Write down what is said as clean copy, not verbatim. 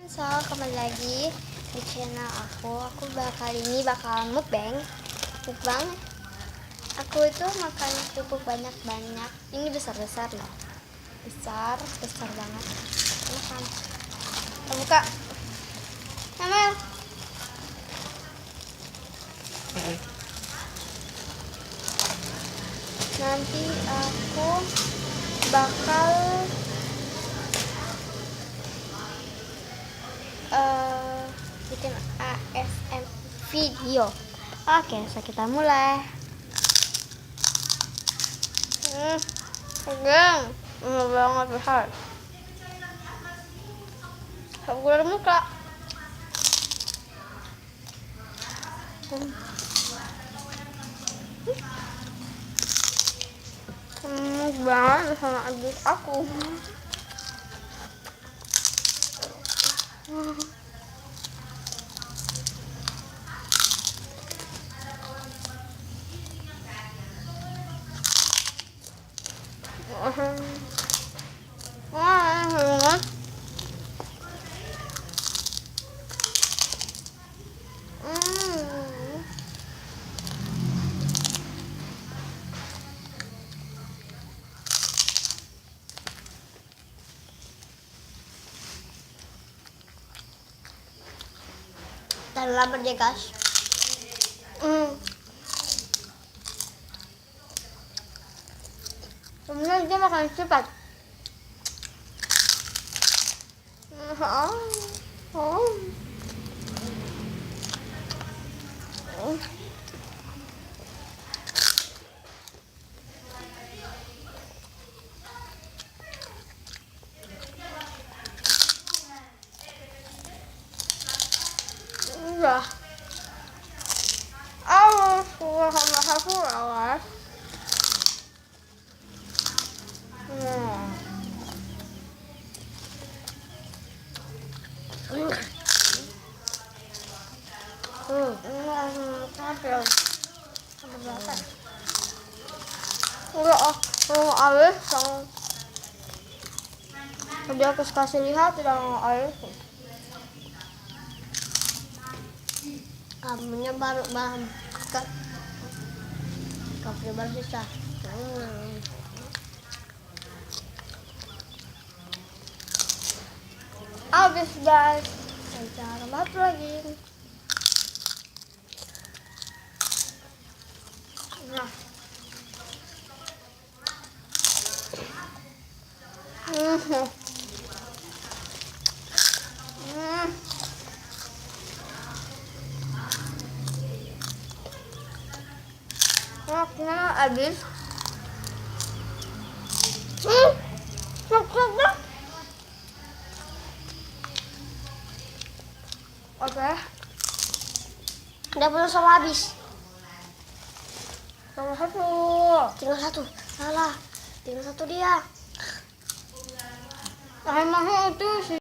So, kembali lagi di channel aku. Kali ini bakal mukbang. Aku itu makan cukup banyak-banyak. Ini besar-besar loh. Besar banget. Makan. Kita buka. Amel. Nanti aku bakal bikin ASM video. Oke, so kita mulai. Pegang, banget besar. Aku muka. Banget sama adik aku. Dan lapar ya guys. Kemudian dia makan cepat. Udah. Awas, aku awas. Udah habis yang tadi aku kasih lihat udah habis. Kamunya baru kamunya baru bisa. Habis guys. Jangan lupa lagi. Nah. Maknya habis. Oke. Udah belum sama habis. Sama satu. Tinggal satu. Salah. Tinggal satu dia. Emangnya itu sih.